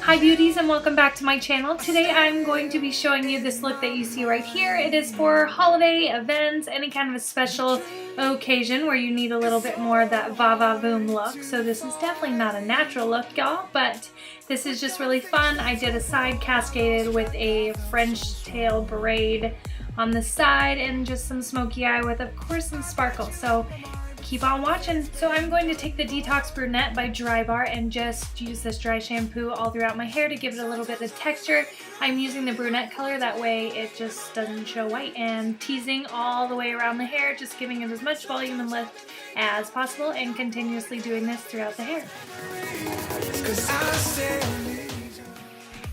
Hi beauties, and welcome back to my channel. Today I'm going to be showing you this look that you see right here. It is for holiday events, any kind of a special occasion where you need a little bit more of that va-va-voom look. So this is definitely not a natural look, y'all, but this is just really fun. I did a side cascaded with a French tail braid on the side and just some smoky eye with, of course, some sparkle. So keep on watching. So I'm going to take the Detox Brunette by Drybar and just use this dry shampoo all throughout my hair to give it a little bit of texture. I'm using the brunette color, that way it just doesn't show white, and teasing all the way around the hair, just giving it as much volume and lift as possible, and continuously doing this throughout the hair.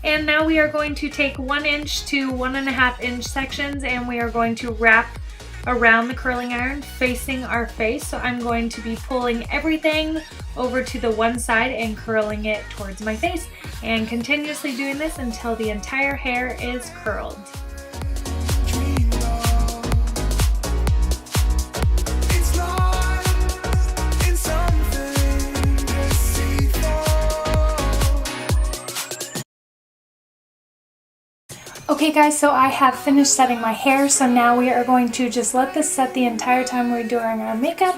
And now we are going to take 1 inch to 1.5 inch sections, and we are going to wrap around the curling iron facing our face. So I'm going to be pulling everything over to the one side and curling it towards my face, and continuously doing this until the entire hair is curled. Okay guys, so I have finished setting my hair, so now we are going to just let this set the entire time we're doing our makeup,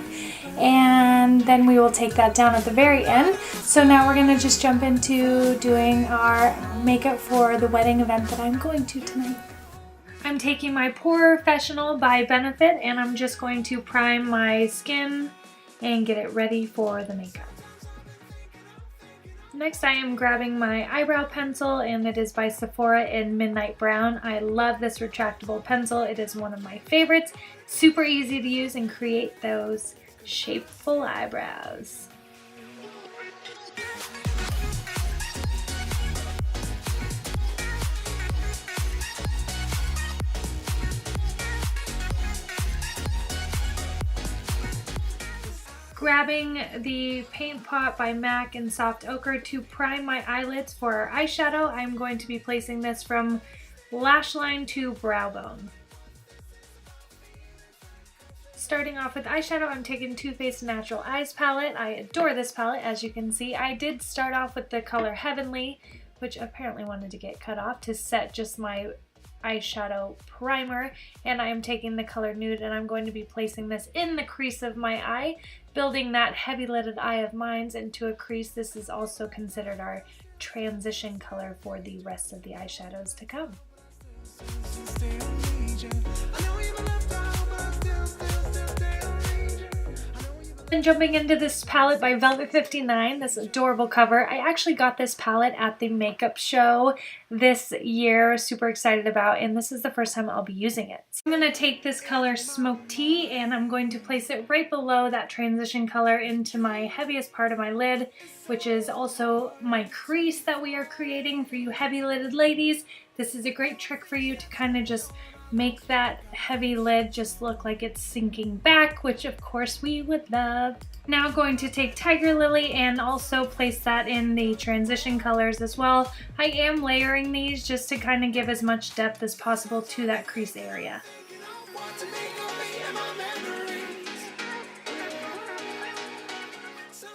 and then we will take that down at the very end. So now we're going to just jump into doing our makeup for the wedding event that I'm going to tonight. I'm taking my Professional by Benefit, and I'm just going to prime my skin and get it ready for the makeup. Next I am grabbing my eyebrow pencil, and it is by Sephora in Midnight Brown. I love this retractable pencil. It is one of my favorites. Super easy to use and create those shapeful eyebrows. Grabbing the Paint Pot by MAC in Soft Ochre to prime my eyelids for our eyeshadow. I'm going to be placing this from lash line to brow bone. Starting off with eyeshadow, I'm taking Too Faced Natural Eyes palette. I adore this palette, as you can see. I did start off with the color Heavenly, which apparently wanted to get cut off to set just my eyeshadow primer, and I am taking the color Nude, and I'm going to be placing this in the crease of my eye, building that heavy lidded eye of mine into a crease. This is also considered our transition color for the rest of the eyeshadows to come. And jumping into this palette by Velvet 59, this adorable cover. I actually got this palette at the makeup show this year, super excited about, and this is the first time I'll be using it. So I'm going to take this color Smoke Tea, and I'm going to place it right below that transition color into my heaviest part of my lid, which is also my crease that we are creating for you heavy lidded ladies. This is a great trick for you to kind of just make that heavy lid just look like it's sinking back, which of course we would love. Now I'm going to take Tiger Lily and also place that in the transition colors as well. I am layering these just to kind of give as much depth as possible to that crease area.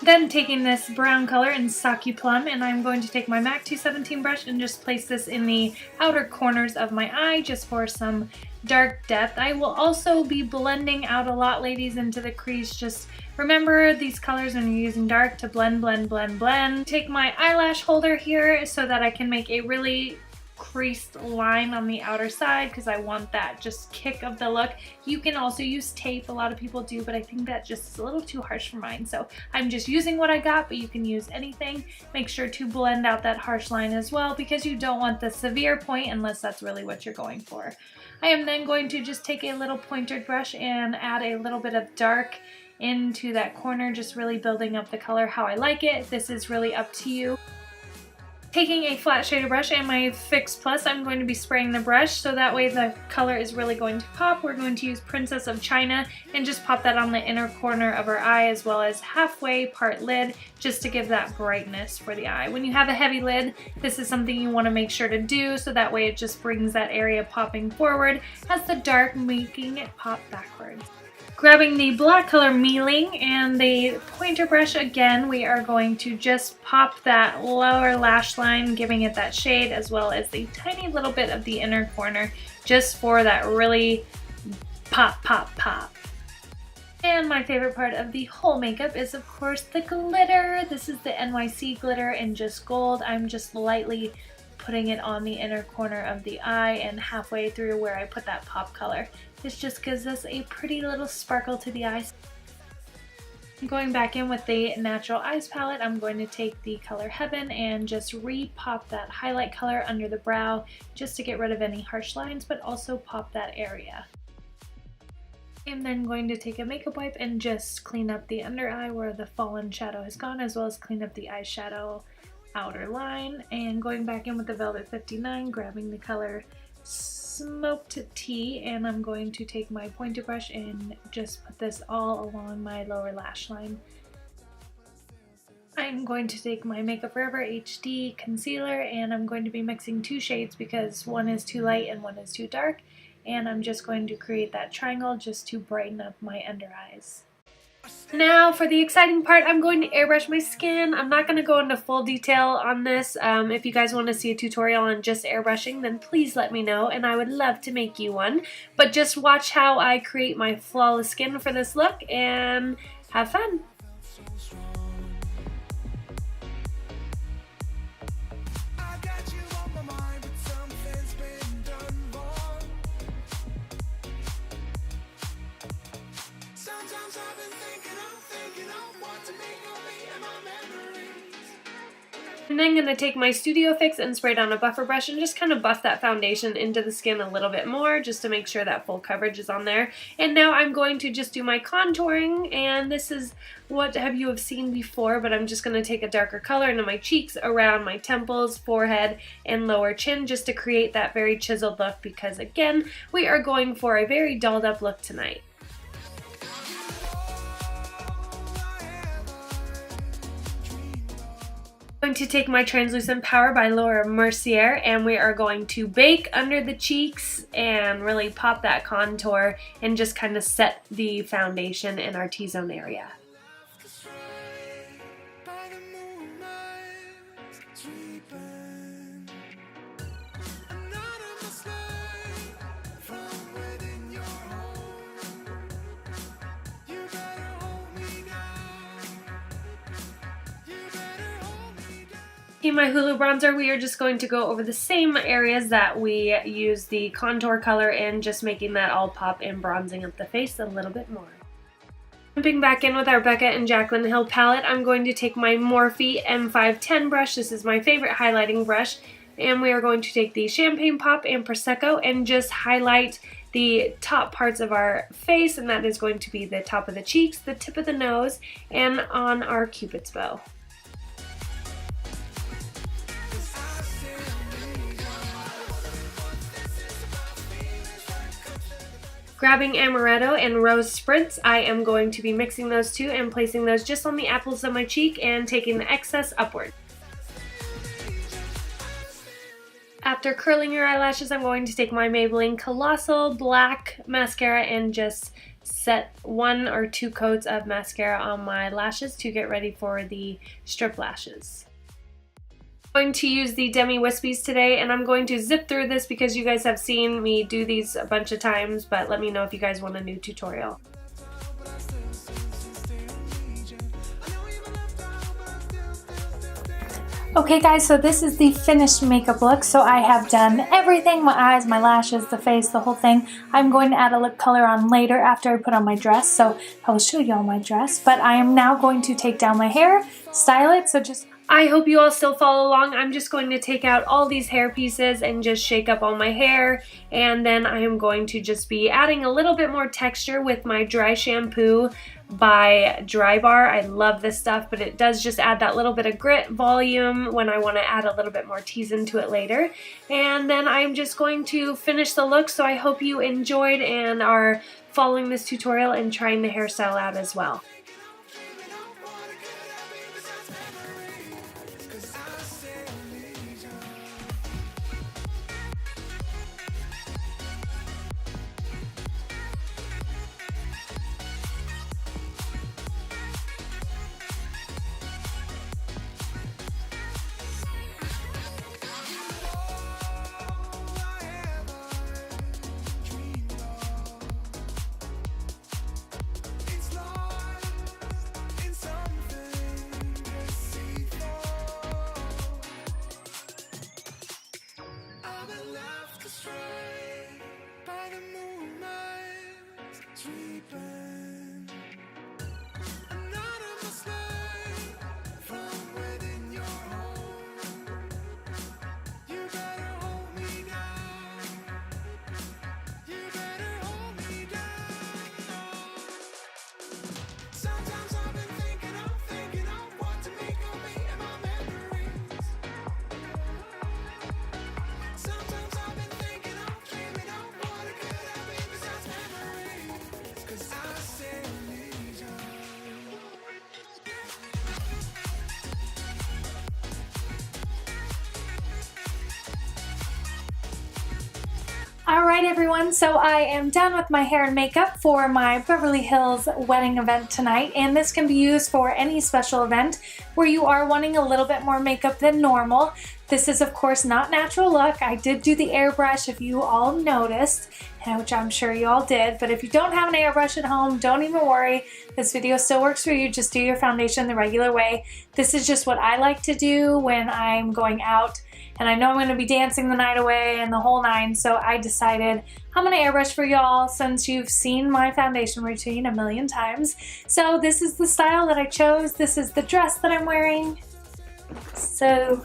Then taking this brown color in Sake Plum, and I'm going to take my MAC 217 brush and just place this in the outer corners of my eye just for some dark depth. I will also be blending out a lot, ladies, into the crease. Just remember these colors when you're using dark to blend, blend, blend, blend. Take my eyelash holder here so that I can make a really creased line on the outer side because I want that just kick of the look. You can also use tape, a lot of people do, but I think that just is a little too harsh for mine, so I'm just using what I got, but you can use anything. Make sure to blend out that harsh line as well because you don't want the severe point unless that's really what you're going for. I am then going to just take a little pointed brush and add a little bit of dark into that corner, just really building up the color how I like it. This is really up to you. Taking a flat shader brush and my Fix Plus, I'm going to be spraying the brush so that way the color is really going to pop. We're going to use Princess of China and just pop that on the inner corner of our eye as well as halfway part lid, just to give that brightness for the eye. When you have a heavy lid, this is something you want to make sure to do so that way it just brings that area popping forward as the dark making it pop backwards. Grabbing the black color mealing and the pointer brush again, we are going to just pop that lower lash line, giving it that shade, as well as the tiny little bit of the inner corner, just for that really pop, pop, pop. And my favorite part of the whole makeup is, of course, the glitter. This is the NYC glitter in just gold. I'm just lightly putting it on the inner corner of the eye and halfway through where I put that pop color. This just gives us a pretty little sparkle to the eyes. Going back in with the Natural Eyes palette, I'm going to take the color Heaven and just re-pop that highlight color under the brow just to get rid of any harsh lines, but also pop that area. I'm then going to take a makeup wipe and just clean up the under eye where the fallen shadow has gone, as well as clean up the eyeshadow outer line. And going back in with the Velvet 59, grabbing the color Smoked Tea, and I'm going to take my pointer brush and just put this all along my lower lash line. I'm going to take my Makeup Forever HD concealer, and I'm going to be mixing two shades because one is too light and one is too dark, and I'm just going to create that triangle just to brighten up my under eyes. Now for the exciting part, I'm going to airbrush my skin. I'm not going to go into full detail on this. If you guys want to see a tutorial on just airbrushing, then please let me know and I would love to make you one. But just watch how I create my flawless skin for this look and have fun. And then I'm going to take my Studio Fix and spray down a buffer brush and just kind of buff that foundation into the skin a little bit more just to make sure that full coverage is on there. And now I'm going to just do my contouring, and this is what you have seen before, but I'm just going to take a darker color into my cheeks, around my temples, forehead, and lower chin just to create that very chiseled look because, again, we are going for a very dolled up look tonight. I'm going to take my Translucent Power by Laura Mercier, and we are going to bake under the cheeks and really pop that contour and just kind of set the foundation in our T-zone area. In my Hulu bronzer, we are just going to go over the same areas that we use the contour color in, just making that all pop and bronzing up the face a little bit more. Jumping back in with our Becca and Jaclyn Hill palette, I'm going to take my Morphe M510 brush. This is my favorite highlighting brush, and we are going to take the Champagne Pop and Prosecco and just highlight the top parts of our face, and that is going to be the top of the cheeks, the tip of the nose, and on our Cupid's bow. Grabbing Amaretto and Rose Spritz, I am going to be mixing those two and placing those just on the apples of my cheek and taking the excess upward. After curling your eyelashes, I'm going to take my Maybelline Colossal Black Mascara and just set 1 or 2 coats of mascara on my lashes to get ready for the strip lashes. I'm going to use the Demi Wispies today, and I'm going to zip through this because you guys have seen me do these a bunch of times, but let me know if you guys want a new tutorial. Okay guys, so this is the finished makeup look. So I have done everything, my eyes, my lashes, the face, the whole thing. I'm going to add a lip color on later after I put on my dress, so I will show you all my dress. But I am now going to take down my hair, style it, so just... I hope you all still follow along. I'm just going to take out all these hair pieces and just shake up all my hair, and then I am going to just be adding a little bit more texture with my dry shampoo by Dry Bar. I love this stuff, but it does just add that little bit of grit volume when I want to add a little bit more tease into it later. And then I'm just going to finish the look, so I hope you enjoyed and are following this tutorial and trying the hairstyle out as well. Alright everyone, so I am done with my hair and makeup for my Beverly Hills wedding event tonight, and this can be used for any special event where you are wanting a little bit more makeup than normal. This is of course not natural look. I did do the airbrush if you all noticed, which I'm sure you all did, but if you don't have an airbrush at home, don't even worry. This video still works for you. Just do your foundation the regular way. This is just what I like to do when I'm going out and I know I'm going to be dancing the night away and the whole nine, so I decided I'm going to airbrush for y'all since you've seen my foundation routine a million times. So this is the style that I chose. This is the dress that I'm wearing. So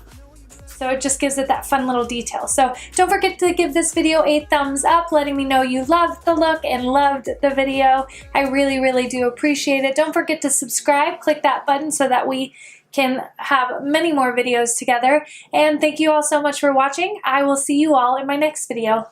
it just gives it that fun little detail. So don't forget to give this video a thumbs up, letting me know you loved the look and loved the video. I really, really do appreciate it. Don't forget to subscribe. Click that button so that we can have many more videos together. And thank you all so much for watching. I will see you all in my next video.